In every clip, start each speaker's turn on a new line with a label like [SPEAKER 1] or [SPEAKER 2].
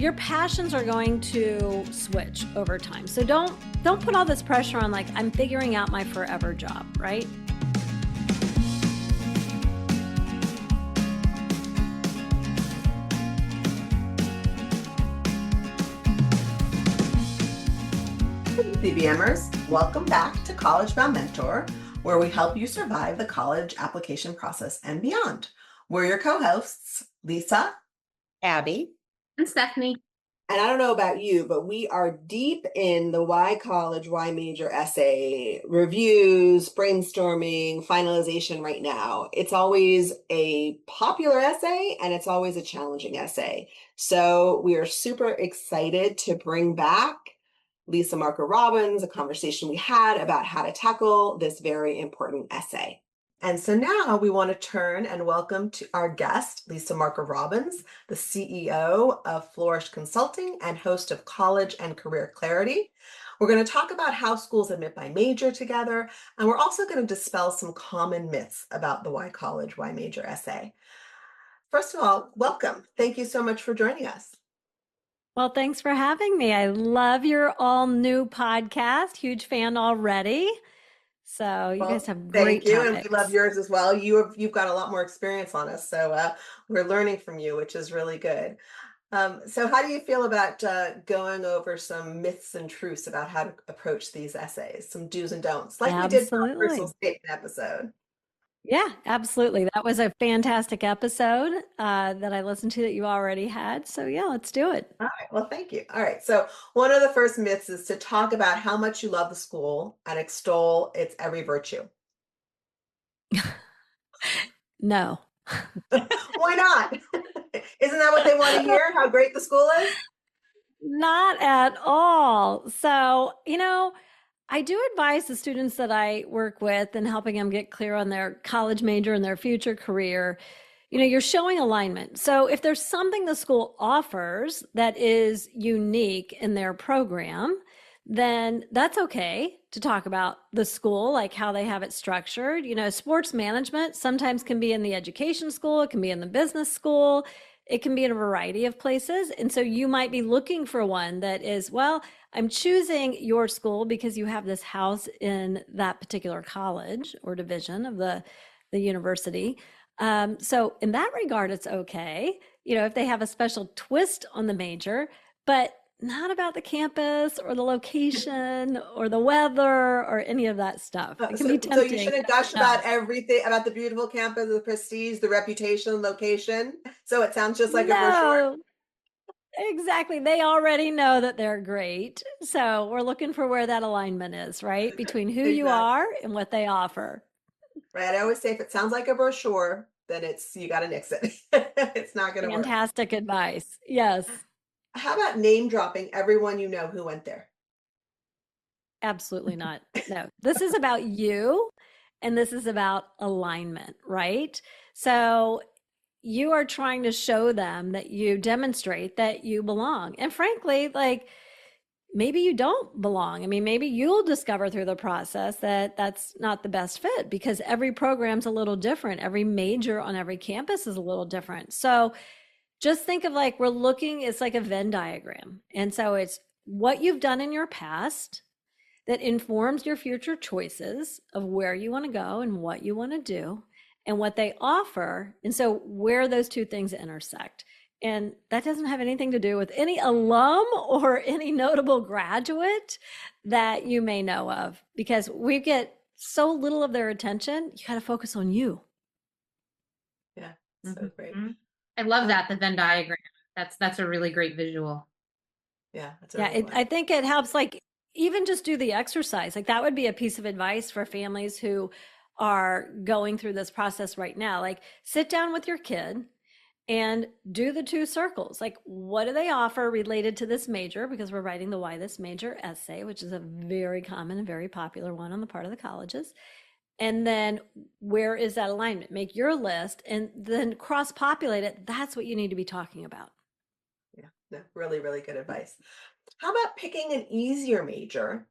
[SPEAKER 1] your passions are going to switch over time. So don't put all this pressure on like, I'm figuring out my forever job, right?
[SPEAKER 2] CBMers, welcome back to College Bound Mentor, where we help you survive the college application process and beyond. We're your co-hosts, Lisa,
[SPEAKER 3] Abby,
[SPEAKER 4] and Stephanie.
[SPEAKER 2] And I don't know about you, but we are deep in the why college, why major essay reviews, brainstorming, finalization right now. It's always a popular essay and it's always a challenging essay. So we are super excited to bring back Lisa Marker-Robbins, a conversation we had about how to tackle this very important essay. And so now we want to turn and welcome to our guest, Lisa Marker-Robbins, the CEO of Flourish Consulting and host of College and Career Clarity. We're going to talk about how schools admit by major together, and we're also going to dispel some common myths about the why college, why major essay. First of all, welcome. Thank you so much for joining us.
[SPEAKER 1] Well, thanks for having me. I love your all new podcast. Huge fan already. So you guys have great
[SPEAKER 2] topics.
[SPEAKER 1] And
[SPEAKER 2] we love yours as well. You've got a lot more experience on us, so we're learning from you, which is really good. So how do you feel about going over some myths and truths about how to approach these essays, some do's and don'ts, like we did for our personal statement episode?
[SPEAKER 1] Yeah, absolutely. That was a fantastic episode that I listened to that you already had. So yeah, let's do it.
[SPEAKER 2] All right. Well, thank you. All right. So one of the first myths is to talk about how much you love the school and extol its every virtue.
[SPEAKER 1] No.
[SPEAKER 2] Why not? Isn't that what they want to hear? How great the school is?
[SPEAKER 1] Not at all. So, I do advise the students that I work with and helping them get clear on their college major and their future career. You're showing alignment. So if there's something the school offers that is unique in their program, then that's okay to talk about the school, like how they have it structured. Sports management sometimes can be in the education school, it can be in the business school, it can be in a variety of places. And so you might be looking for one that is, well, I'm choosing your school because you have this house in that particular college or division of the university. So in that regard, it's okay, if they have a special twist on the major, but not about the campus or the location or the weather or any of that stuff. It can be tempting.
[SPEAKER 2] So you shouldn't gush about everything, about the beautiful campus, the prestige, the reputation, location. So it sounds just like a brochure.
[SPEAKER 1] Exactly. They already know that they're great. So we're looking for where that alignment is, right? Between who you are and what they offer.
[SPEAKER 2] Right. I always say if it sounds like a brochure, then you got to nix it. It's not going to work.
[SPEAKER 1] Fantastic advice. Yes.
[SPEAKER 2] How about name dropping everyone you know who went there?
[SPEAKER 1] Absolutely not. No, this is about you and this is about alignment, right? So you are trying to show them that you demonstrate that you belong. And frankly, like maybe you don't belong. I mean, maybe you'll discover through the process that that's not the best fit because every program's a little different. Every major on every campus is a little different. So just think of like it's like a Venn diagram. And so it's what you've done in your past that informs your future choices of where you want to go and what you want to do and what they offer. And so where those two things intersect. And that doesn't have anything to do with any alum or any notable graduate that you may know of, because we get so little of their attention. You got to focus on you.
[SPEAKER 2] Yeah, so great.
[SPEAKER 4] I love that, the Venn diagram. That's a really great visual.
[SPEAKER 2] Yeah.
[SPEAKER 1] I think it helps, like, even just do the exercise. Like that would be a piece of advice for families who are going through this process right now. Like sit down with your kid and do the two circles. Like what do they offer related to this major? Because we're writing the why this major essay, which is a very common and very popular one on the part of the colleges. And then where is that alignment? Make your list and then cross-populate it. That's what you need to be talking about.
[SPEAKER 2] Yeah, no, really, really good advice. How about picking an easier major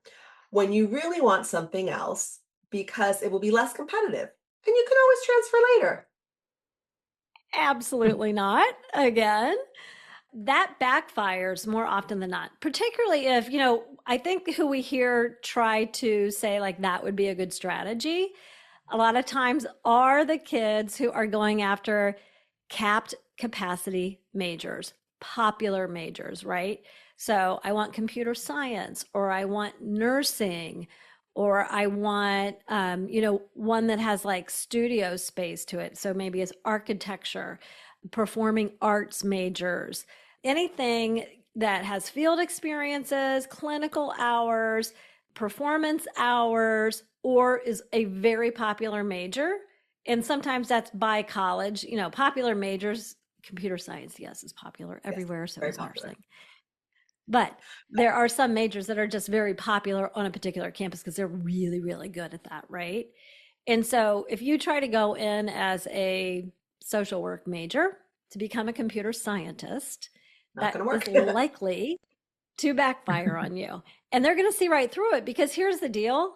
[SPEAKER 2] when you really want something else because it will be less competitive and you can always transfer later?
[SPEAKER 1] Absolutely not. Again, that backfires more often than not, particularly if, I think who we hear try to say like that would be a good strategy a lot of times are the kids who are going after capped capacity majors, popular majors, right? So I want computer science, or I want nursing, or I want, one that has like studio space to it. So maybe it's architecture, performing arts majors, anything that has field experiences, clinical hours, performance hours, or is a very popular major. And sometimes that's by college, popular majors. Computer science, yes, is popular everywhere.
[SPEAKER 2] Yes,
[SPEAKER 1] So
[SPEAKER 2] very
[SPEAKER 1] is
[SPEAKER 2] popular.
[SPEAKER 1] nursing. But there are some majors that are just very popular on a particular campus because they're really, really good at that, right? And so if you try to go in as a social work major to become a computer scientist,
[SPEAKER 2] Not
[SPEAKER 1] that
[SPEAKER 2] going to
[SPEAKER 1] is
[SPEAKER 2] work.
[SPEAKER 1] likely to backfire on you. And they're going to see right through it because here's the deal.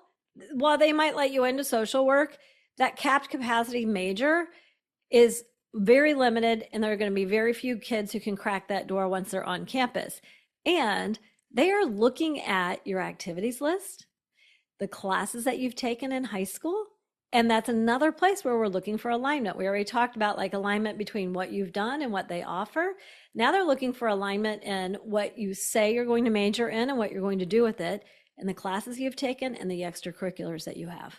[SPEAKER 1] While they might let you into social work, that capped capacity major is very limited, and there are going to be very few kids who can crack that door once they're on campus. And they are looking at your activities list, the classes that you've taken in high school. And that's another place where we're looking for alignment. We already talked about like alignment between what you've done and what they offer. Now they're looking for alignment in what you say you're going to major in and what you're going to do with it, and the classes you've taken and the extracurriculars that you have.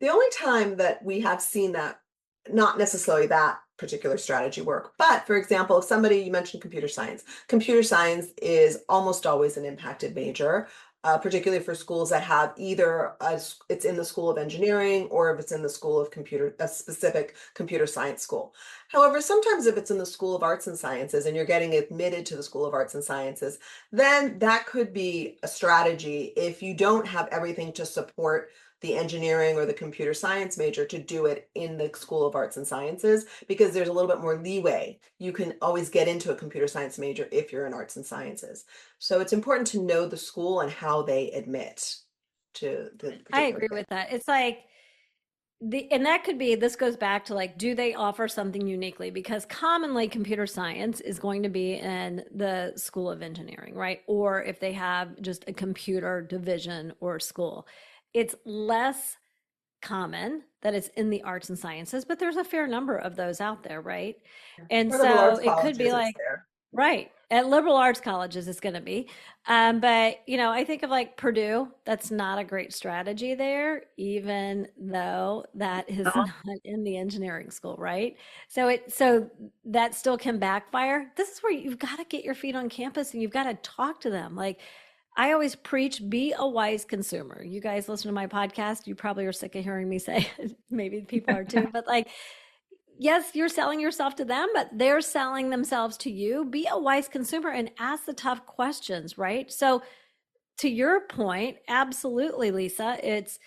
[SPEAKER 2] The only time that we have seen that, not necessarily that particular strategy work, but for example, if somebody, you mentioned computer science is almost always an impacted major, particularly for schools that have either it's in the School of Engineering, or if it's in the School of a specific computer science school. However, sometimes if it's in the School of Arts and Sciences and you're getting admitted to the School of Arts and Sciences, then that could be a strategy if you don't have everything to support the engineering or the computer science major to do it in the School of Arts and Sciences, because there's a little bit more leeway. You can always get into a computer science major if you're in arts and sciences. So it's important to know the school and how they admit to the
[SPEAKER 1] I
[SPEAKER 2] particular
[SPEAKER 1] agree
[SPEAKER 2] thing.
[SPEAKER 1] with that. It's like and that could be, this goes back to like, do they offer something uniquely? Because commonly computer science is going to be in the School of Engineering, right? Or if they have just a computer division or school, it's less common that it's in the arts and sciences, but there's a fair number of those out there, right? And
[SPEAKER 2] For liberal
[SPEAKER 1] so
[SPEAKER 2] arts
[SPEAKER 1] it could be
[SPEAKER 2] colleges, it's
[SPEAKER 1] like,
[SPEAKER 2] there.
[SPEAKER 1] right, at liberal arts colleges, it's going to be. But, I think of like Purdue, that's not a great strategy there, even though that is not in the engineering school, right? So that still can backfire. This is where you've got to get your feet on campus and you've got to talk to them. Like, I always preach, be a wise consumer. You guys listen to my podcast, you probably are sick of hearing me say it. Maybe people are too, but like, yes, you're selling yourself to them, but they're selling themselves to you. Be a wise consumer and ask the tough questions, right? So to your point, absolutely, Lisa, it's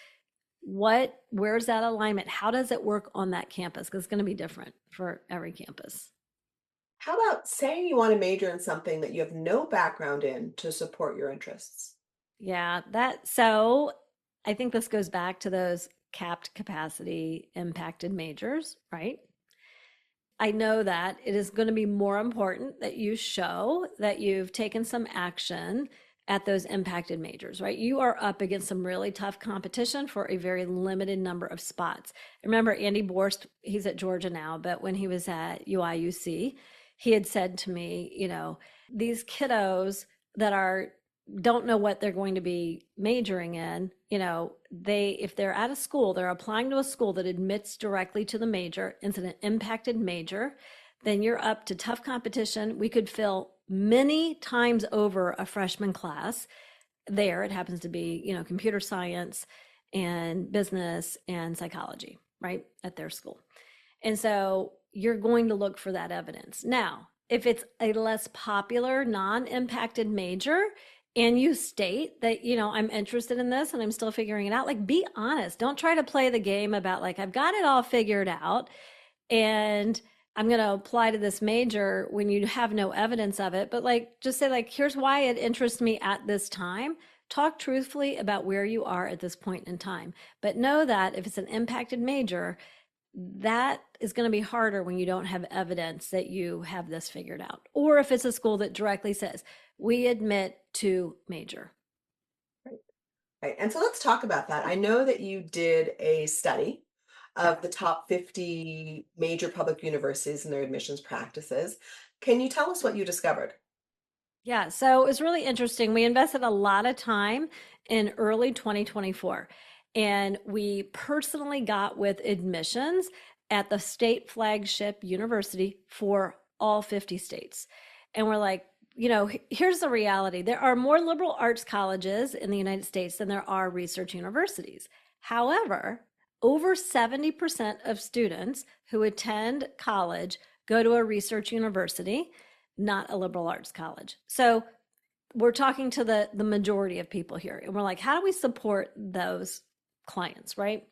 [SPEAKER 1] where's that alignment? How does it work on that campus? Because it's going to be different for every campus.
[SPEAKER 2] How about saying you want to major in something that you have no background in to support your interests?
[SPEAKER 1] Yeah, so I think this goes back to those capped capacity impacted majors, right? I know that it is going to be more important that you show that you've taken some action at those impacted majors, right? You are up against some really tough competition for a very limited number of spots. Remember Andy Borst, he's at Georgia now, but when he was at UIUC, he had said to me, these kiddos that don't know what they're going to be majoring in, if they're at a school, they're applying to a school that admits directly to the major, it's an impacted major, then you're up to tough competition. We could fill many times over a freshman class there. It happens to be, computer science and business and psychology, right, at their school. And so you're going to look for that evidence. Now, if it's a less popular, non-impacted major, and you state that, I'm interested in this and I'm still figuring it out, like, be honest. Don't try to play the game about like, I've got it all figured out and I'm going to apply to this major when you have no evidence of it. But like, just say like, here's why it interests me at this time. Talk truthfully about where you are at this point in time. But know that if it's an impacted major, That is going to be harder when you don't have evidence that you have this figured out. Or if it's a school that directly says, we admit to major.
[SPEAKER 2] Right. And so let's talk about that. I know that you did a study of the top 50 major public universities and their admissions practices. Can you tell us what you discovered?
[SPEAKER 1] Yeah, so it was really interesting. We invested a lot of time in early 2024, and we personally got with admissions at the state flagship university for all 50 states. And we're like, here's the reality. There are more liberal arts colleges in the United States than there are research universities. However, over 70% of students who attend college go to a research university, not a liberal arts college. So we're talking to the majority of people here, and we're like, how do we support those clients, right?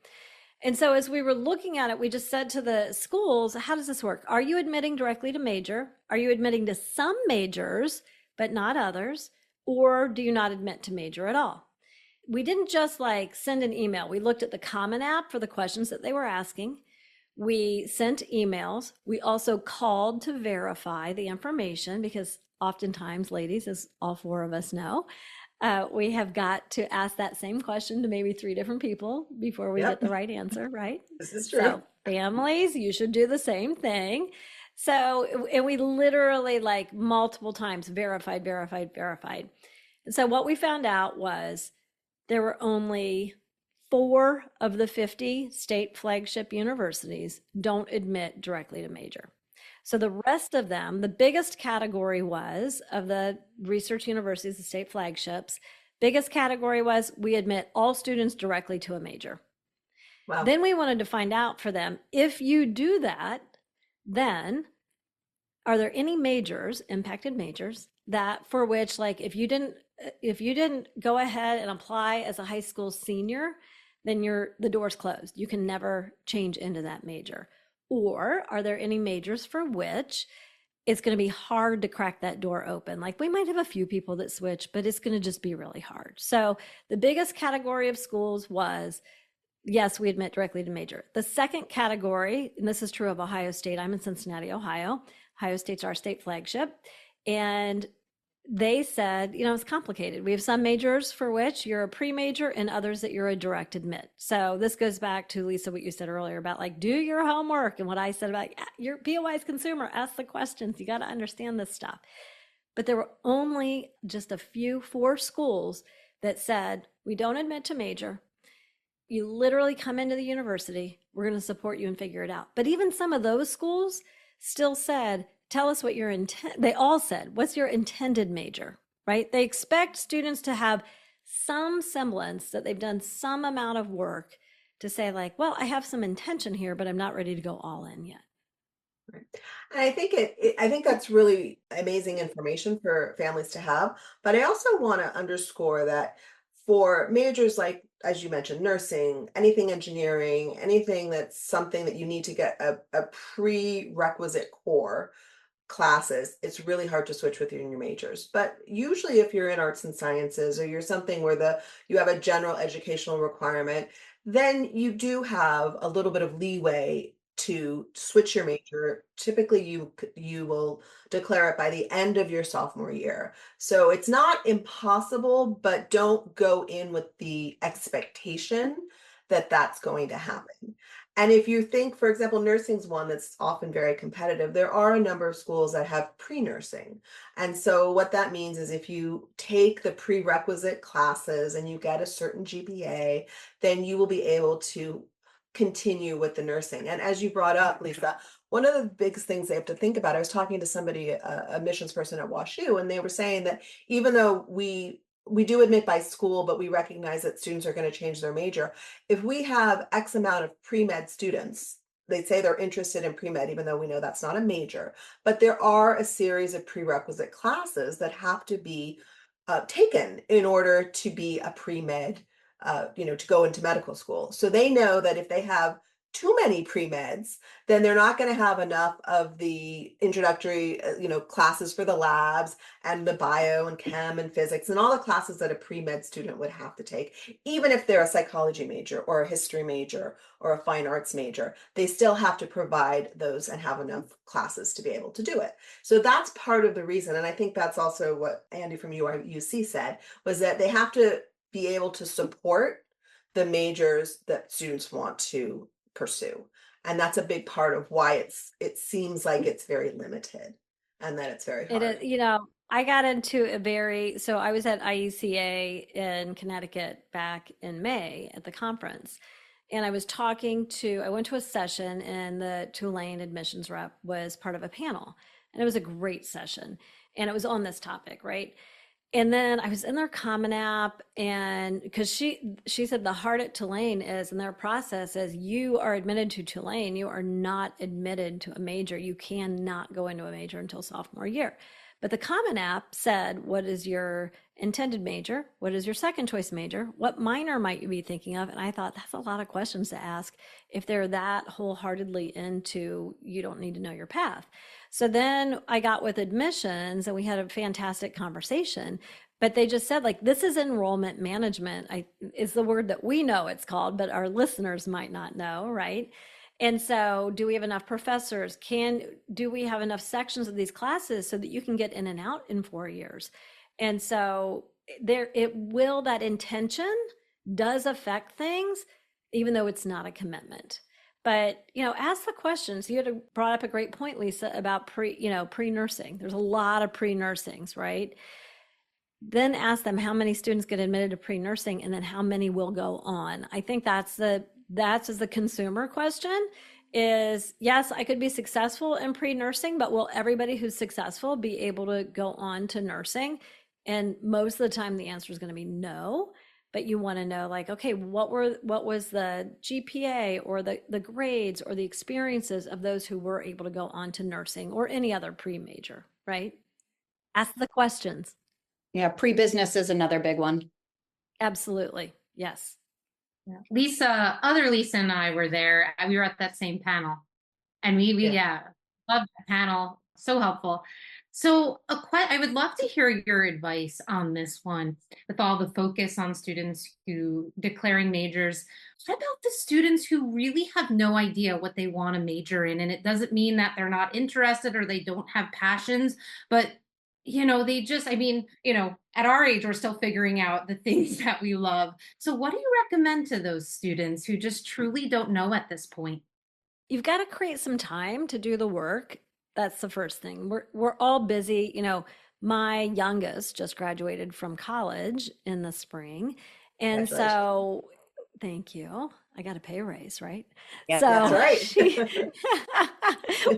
[SPEAKER 1] And so as we were looking at it, we just said to the schools, how does this work? Are you admitting directly to major? Are you admitting to some majors but not others? Or do you not admit to major at all? We didn't just like send an email. We looked at the Common App for the questions that they were asking. We sent emails. We also called to verify the information because oftentimes, ladies, as all four of us know, we have got to ask that same question to maybe three different people before we get
[SPEAKER 2] Yep,
[SPEAKER 1] the right answer, right?
[SPEAKER 2] this is true.
[SPEAKER 1] So, families, you should do the same thing. So, and we literally like multiple times verified, verified, verified. And so, what we found out was there were only 4 of the 50 state flagship universities don't admit directly to major. So the rest of them, the biggest category was of the research universities, the state flagships, biggest category was we admit all students directly to a major.
[SPEAKER 2] Wow.
[SPEAKER 1] Then we wanted to find out for them, if you do that, then are there any majors, impacted majors, that for which like if you didn't go ahead and apply as a high school senior, then the door's closed. You can never change into that major. Or are there any majors for which it's going to be hard to crack that door open? Like we might have a few people that switch, but it's going to just be really hard. So the biggest category of schools was, yes, we admit directly to major. The second category, and this is true of Ohio State, I'm in Cincinnati, Ohio. Ohio State's our state flagship. And they said, it's complicated. We have some majors for which you're a pre-major and others that you're a direct admit. So this goes back to, Lisa, what you said earlier about like, do your homework, and what I said about be a wise consumer, ask the questions. You got to understand this stuff. But there were only just a few, 4 schools that said, we don't admit to major. You literally come into the university, we're going to support you and figure it out. But even some of those schools still said, tell us what your they all said, what's your intended major, right? They expect students to have some semblance that they've done some amount of work to say like, well, I have some intention here, but I'm not ready to go all in yet.
[SPEAKER 2] Right. And I think I think that's really amazing information for families to have. But I also want to underscore that for majors like, as you mentioned, nursing, anything engineering, anything that's something that you need to get a prerequisite core classes, it's really hard to switch within your majors. But usually if you're in arts and sciences or you're something where you have a general educational requirement, then you do have a little bit of leeway to switch your major. Typically you will declare it by the end of your sophomore year. So it's not impossible, but don't go in with the expectation that that's going to happen. And if you think, for example, nursing's one that's often very competitive, there are a number of schools that have pre-nursing. And so what that means is if you take the prerequisite classes and you get a certain GPA, then you will be able to continue with the nursing. And as you brought up, Lisa, one of the biggest things they have to think about, I was talking to somebody, a admissions person at WashU, and they were saying that even though we do admit by school, but we recognize that students are going to change their major. If we have X amount of pre-med students, they say they're interested in pre-med, even though we know that's not a major, but there are a series of prerequisite classes that have to be taken in order to be a pre-med, to go into medical school. So they know that if they have too many pre-meds, then they're not going to have enough of the introductory, classes for the labs and the bio and chem and physics and all the classes that a pre-med student would have to take. Even if they're a psychology major or a history major or a fine arts major, they still have to provide those and have enough classes to be able to do it. So that's part of the reason. And I think that's also what Andy from UC said, was that they have to be able to support the majors that students want to pursue. And that's a big part of why it seems like it's very limited and that it's very
[SPEAKER 1] It
[SPEAKER 2] hard.
[SPEAKER 1] is, I got into so I was at IECA in Connecticut back in May at the conference. And I went to a session and the Tulane admissions rep was part of a panel. And it was a great session. And it was on this topic, right? And then I was in their Common App, and because she said the heart at Tulane is, in their process is, you are admitted to Tulane, you are not admitted to a major. You cannot go into a major until sophomore year. But the Common App said, what is your intended major? What is your second choice major? What minor might you be thinking of? And I thought, that's a lot of questions to ask if they're that wholeheartedly into, you don't need to know your path. So then I got with admissions and we had a fantastic conversation, but they just said, like, this is enrollment management. Is the word that we know it's called, but our listeners might not know, right? And so, do we have enough professors? Do we have enough sections of these classes so that you can get in and out in 4 years? And so that intention does affect things, even though it's not a commitment. But, ask the questions. You had brought up a great point, Lisa, about pre-nursing. There's a lot of pre-nursings, right? Then ask them how many students get admitted to pre-nursing and then how many will go on. I think that's the consumer question is, yes, I could be successful in pre-nursing, but will everybody who's successful be able to go on to nursing? And most of the time the answer is going to be no. But you want to know, like, okay, what was the GPA or the grades or the experiences of those who were able to go on to nursing or any other pre-major, right? Ask the questions.
[SPEAKER 3] Yeah, pre-business is another big one.
[SPEAKER 1] Absolutely. Yes.
[SPEAKER 4] Yeah. Other Lisa and I were there. We were at that same panel, and we loved the panel. So helpful. So I would love to hear your advice on this one, with all the focus on students who declaring majors. What about the students who really have no idea what they want to major in? And it doesn't mean that they're not interested or they don't have passions, but they just, at our age, we're still figuring out the things that we love. So what do you recommend to those students who just truly don't know at this point?
[SPEAKER 1] You've got to create some time to do the work. That's the first thing. We're all busy. My youngest just graduated from college in the spring. And so, thank you. I got a pay raise, right?
[SPEAKER 2] Yeah,
[SPEAKER 1] so
[SPEAKER 2] that's right.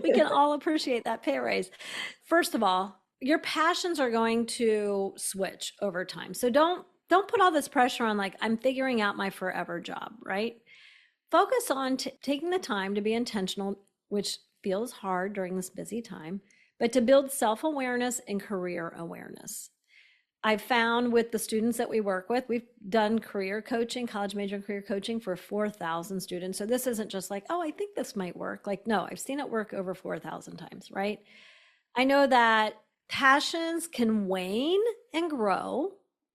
[SPEAKER 1] We can all appreciate that pay raise. First of all, your passions are going to switch over time. So don't put all this pressure on, like, I'm figuring out my forever job, right? Focus on taking the time to be intentional, which feels hard during this busy time, but to build self-awareness and career awareness. I've found with the students that we work with, we've done career coaching, college major and career coaching for 4,000 students. So this isn't just like, oh, I think this might work. Like, no, I've seen it work over 4,000 times, right? I know that passions can wane and grow.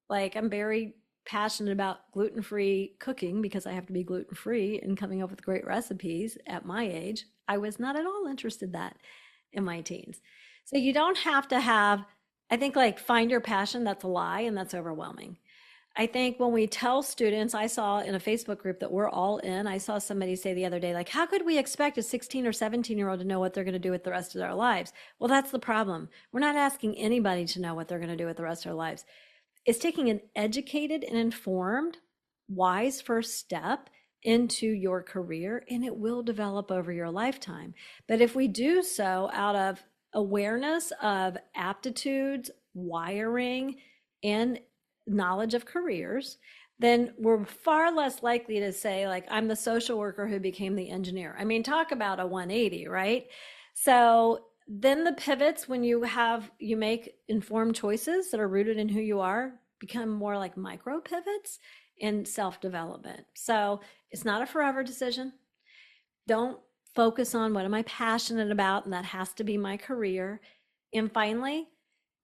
[SPEAKER 1] Like, I'm very passionate about gluten-free cooking because I have to be gluten-free and coming up with great recipes at my age. I was not at all interested in that in my teens. So you don't have to have, I think, like, find your passion. That's a lie, and that's overwhelming. I think when we tell students, I saw in a Facebook group that we're all in, I saw somebody say the other day, like, how could we expect a 16 or 17-year-old to know what they're going to do with the rest of their lives? Well, that's the problem. We're not asking anybody to know what they're going to do with the rest of their lives. It's taking an educated and informed, wise first step into your career, and it will develop over your lifetime. But if we do so out of awareness of aptitudes, wiring, and knowledge of careers, then we're far less likely to say, like, I'm the social worker who became the engineer. I mean, talk about a 180, right? So then the pivots, when you make informed choices that are rooted in who you are, become more like micro pivots in self-development. So it's not a forever decision, Don't focus on what am I passionate about, and that has to be my career. And finally,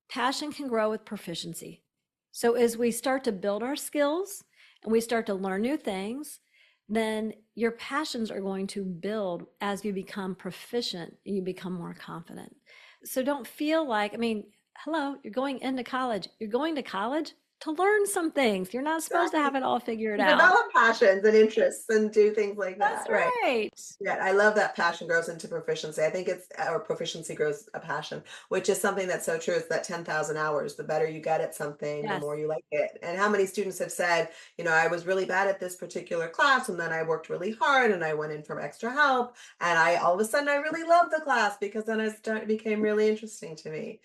[SPEAKER 1] passion can grow with proficiency. So as we start to build our skills and we start to learn new things, then your passions are going to build as you become proficient and you become more confident. So don't feel like, I mean, hello, you're going into college. You're going to college to learn some things. You're not supposed to have it all figured out.
[SPEAKER 2] Develop passions and interests and do things like that.
[SPEAKER 1] That's right.
[SPEAKER 2] Yeah, I love that passion grows into proficiency. I think it's, or proficiency grows a passion, which is something that's so true. It's that 10,000 hours. The better you get at something, the
[SPEAKER 1] Yes.
[SPEAKER 2] more you like it. And how many students have said, you know, I was really bad at this particular class, and then I worked really hard and I went in for extra help. And all of a sudden I really loved the class because then it became really interesting to me.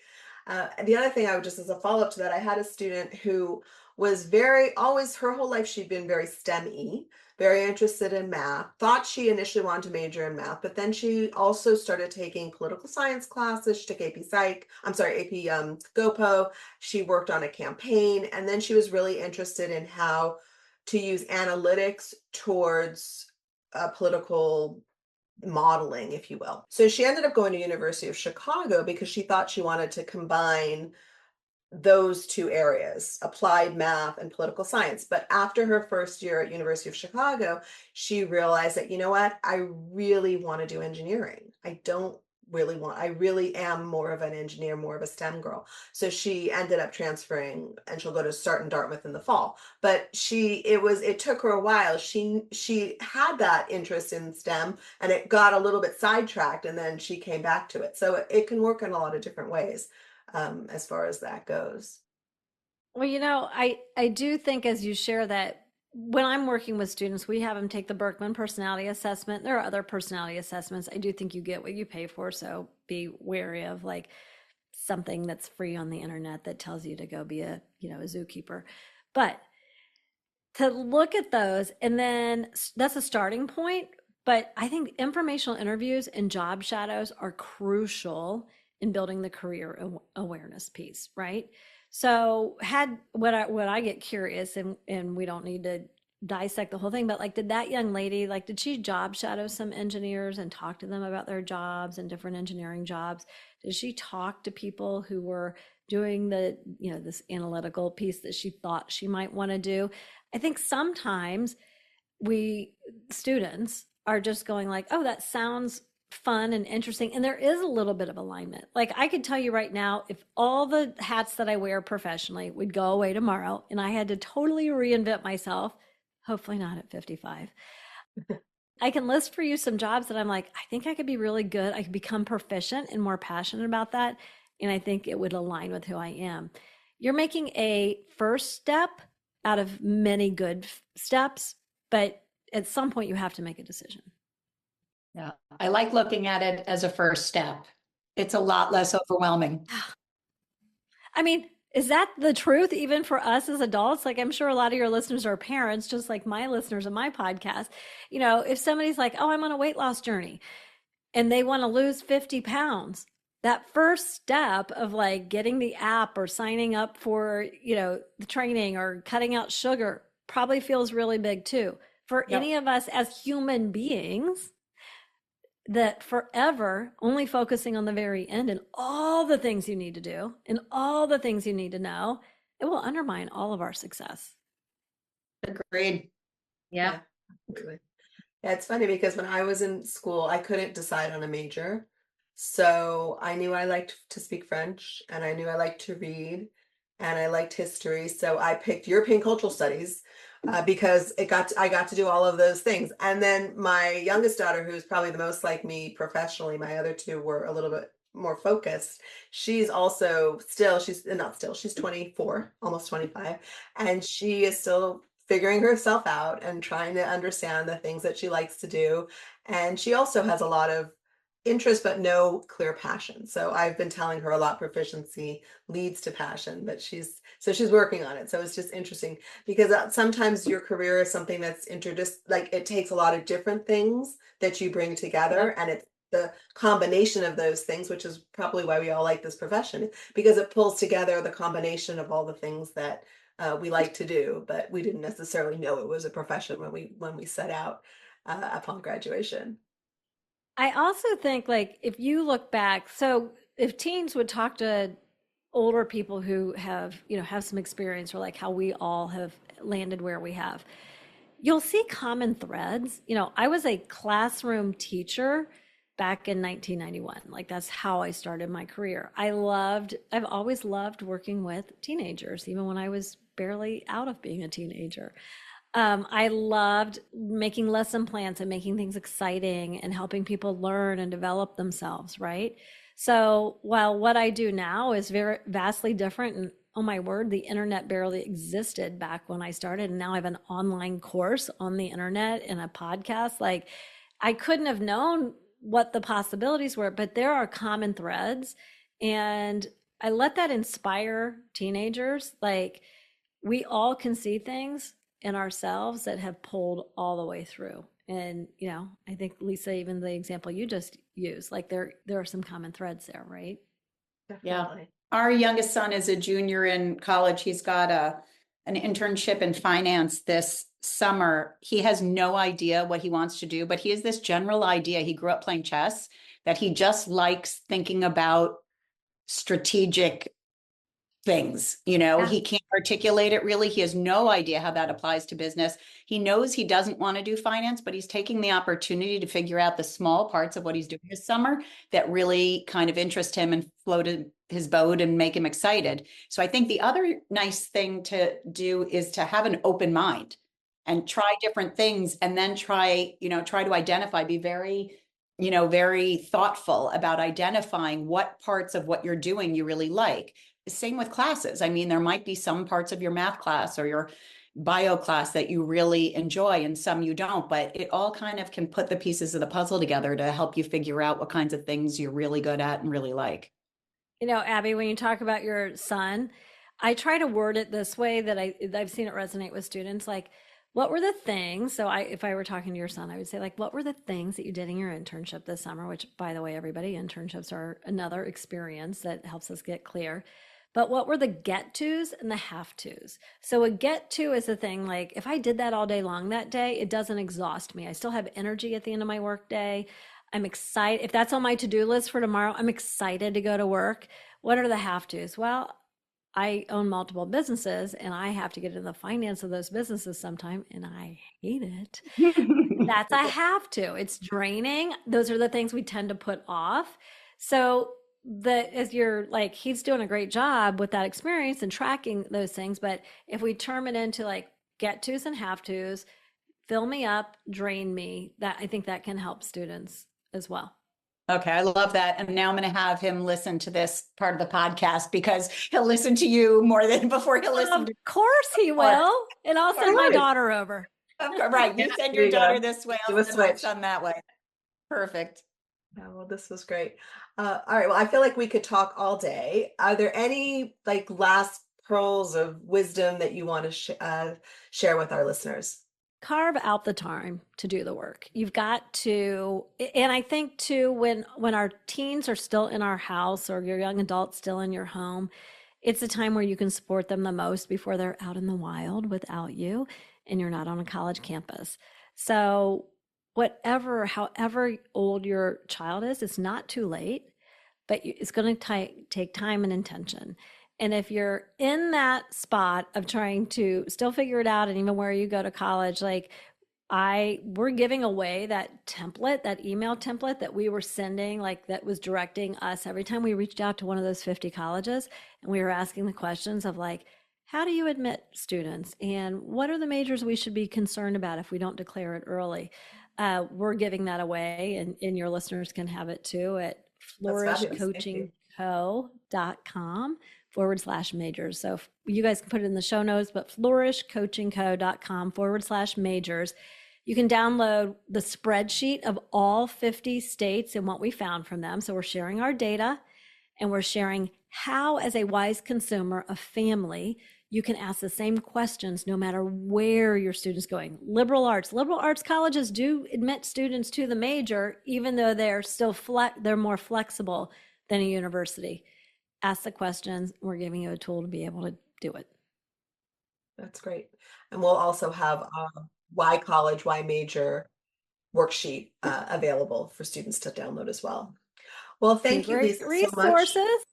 [SPEAKER 2] And the other thing I would just, as a follow-up to that, I had a student who was always her whole life, she'd been very STEM-y, very interested in math, thought she initially wanted to major in math, but then she also started taking political science classes. She took AP Psych, AP GoPo. She worked on a campaign, and then she was really interested in how to use analytics towards political modeling, if you will. So she ended up going to University of Chicago because she thought she wanted to combine those two areas, applied math and political science. But after her first year at University of Chicago, she realized that, you know what, I really want to do engineering. I really am more of an engineer, more of a STEM girl. So she ended up transferring, and she'll go to start in Dartmouth in the fall. But it took her a while. She had that interest in STEM, and it got a little bit sidetracked, and then she came back to it. So it can work in a lot of different ways. As far as that goes.
[SPEAKER 1] Well, I do think as you share that, when I'm working with students, we have them take the Berkman personality assessment. There are other personality assessments. I do think you get what you pay for. So be wary of like something that's free on the internet that tells you to go be a zookeeper. But to look at those, and then that's a starting point. But I think informational interviews and job shadows are crucial in building the career awareness piece, right? So what I get curious, and we don't need to dissect the whole thing, but like, did that young lady, like, did she job shadow some engineers and talk to them about their jobs and different engineering jobs? Did she talk to people who were doing this analytical piece that she thought she might want to do? I think sometimes we students are just going like, oh, that sounds fun and interesting. And there is a little bit of alignment. Like, I could tell you right now, if all the hats that I wear professionally would go away tomorrow and I had to totally reinvent myself, hopefully not at 55, I can list for you some jobs that I'm like, I think I could be really good. I could become proficient and more passionate about that. And I think it would align with who I am. You're making a first step out of many good steps, but at some point you have to make a decision.
[SPEAKER 3] Yeah, I like looking at it as a first step. It's a lot less overwhelming.
[SPEAKER 1] I mean, is that the truth even for us as adults? Like, I'm sure a lot of your listeners are parents, just like my listeners of my podcast. If somebody's like, oh, I'm on a weight loss journey and they want to lose 50 pounds, that first step of like getting the app or signing up for, the training or cutting out sugar probably feels really big too. For any of us as human beings, that forever only focusing on the very end and all the things you need to do and all the things you need to know, it will undermine all of our success.
[SPEAKER 3] Agreed.
[SPEAKER 4] Yeah.
[SPEAKER 2] Yeah, it's funny because when I was in school, I couldn't decide on a major. So I knew I liked to speak French, and I knew I liked to read, and I liked history. So I picked European Cultural Studies because I got to do all of those things. And then my youngest daughter, who's probably the most like me professionally, my other two were a little bit more focused. She's also she's not still, she's 24, almost 25, and she is still figuring herself out and trying to understand the things that she likes to do. And she also has a lot of interest, but no clear passion. So I've been telling her a lot, proficiency leads to passion, but she's working on it. So it's just interesting because sometimes your career is something that's like it takes a lot of different things that you bring together, and it's the combination of those things, which is probably why we all like this profession, because it pulls together the combination of all the things that we like to do, but we didn't necessarily know it was a profession when we set out upon graduation.
[SPEAKER 1] I also think like if you look back, so if teens would talk to older people who have, have some experience or like how we all have landed where we have, you'll see common threads. I was a classroom teacher back in 1991. Like that's how I started my career. I've always loved working with teenagers, even when I was barely out of being a teenager. I loved making lesson plans and making things exciting and helping people learn and develop themselves, right? So while what I do now is very vastly different, and oh my word, the internet barely existed back when I started, and now I have an online course on the internet and a podcast. Like I couldn't have known what the possibilities were, but there are common threads, and I let that inspire teenagers. Like we all can see things in ourselves that have pulled all the way through. And, I think Lisa, even the example you just used, like there are some common threads there, right?
[SPEAKER 3] Yeah. Our youngest son is a junior in college. He's got an internship in finance this summer. He has no idea what he wants to do, but he has this general idea. He grew up playing chess, that he just likes thinking about strategic things. He can't articulate it really. He has no idea how that applies to business. He knows he doesn't want to do finance, but he's taking the opportunity to figure out the small parts of what he's doing this summer that really kind of interest him and floated his boat and make him excited. So I think the other nice thing to do is to have an open mind and try different things, and then try to identify, be very thoughtful about identifying what parts of what you're doing you really like. Same with classes. I mean, there might be some parts of your math class or your bio class that you really enjoy and some you don't, but it all kind of can put the pieces of the puzzle together to help you figure out what kinds of things you're really good at and really like.
[SPEAKER 1] Abby, when you talk about your son, I try to word it this way that I've seen it resonate with students. Like, what were the things? So if I were talking to your son, I would say like, what were the things that you did in your internship this summer? Which, by the way, everybody, internships are another experience that helps us get clear. But what were the get tos and the have tos? So a get to is a thing like if I did that all day long that day, it doesn't exhaust me. I still have energy at the end of my work day. I'm excited. If that's on my to-do list for tomorrow, I'm excited to go to work. What are the have tos? Well, I own multiple businesses and I have to get into the finance of those businesses sometime, and I hate it. That's a have to. It's draining. Those are the things we tend to put off. So as you're like, he's doing a great job with that experience and tracking those things. But if we term it into like get tos and have tos, fill me up, drain me, that I think that can help students as well.
[SPEAKER 3] Okay, I love that. And now I'm going to have him listen to this part of the podcast because he'll listen to you more than before he'll listen to.
[SPEAKER 1] Of course he will. And I'll send my daughter over.
[SPEAKER 3] Right. You send your daughter this way. I'll send my son that way. Perfect.
[SPEAKER 2] Oh, well, this was great. All right. Well, I feel like we could talk all day. Are there any like last pearls of wisdom that you want to share with our listeners?
[SPEAKER 1] Carve out the time to do the work. You've got to, and I think too, when our teens are still in our house or your young adults still in your home, it's a time where you can support them the most before they're out in the wild without you and you're not on a college campus. So however old your child is, it's not too late, but it's going to take time and intention. And if you're in that spot of trying to still figure it out, and even where you go to college, like we're giving away that template, that email template that we were sending, like that was directing us every time we reached out to one of those 50 colleges, and we were asking the questions of like, how do you admit students? And what are the majors we should be concerned about if we don't declare it early? We're giving that away, and your listeners can have it too at flourishcoachingco.com/majors. So you guys can put it in the show notes, but flourishcoachingco.com/majors. You can download the spreadsheet of all 50 states and what we found from them. So we're sharing our data, and we're sharing how, as a wise consumer, a family, you can ask the same questions no matter where your student's going. Liberal arts colleges do admit students to the major, even though they're still they're more flexible than a university. Ask the questions. We're giving you a tool to be able to do it.
[SPEAKER 2] That's great. And we'll also have why college, why major worksheet available for students to download as well. Well, thank you,
[SPEAKER 1] Great
[SPEAKER 2] Lisa, so much.
[SPEAKER 1] resources.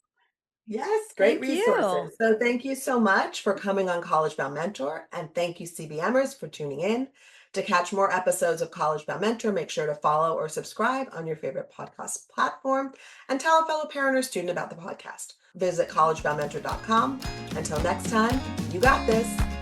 [SPEAKER 2] Yes, great
[SPEAKER 1] Thank you.
[SPEAKER 2] resources. So thank you so much for coming on College Bound Mentor, and thank you CBMers for tuning in. To catch more episodes of College Bound Mentor, make sure to follow or subscribe on your favorite podcast platform, and tell a fellow parent or student about the podcast. Visit collegeeboundmentor.com. Until next time, you got this.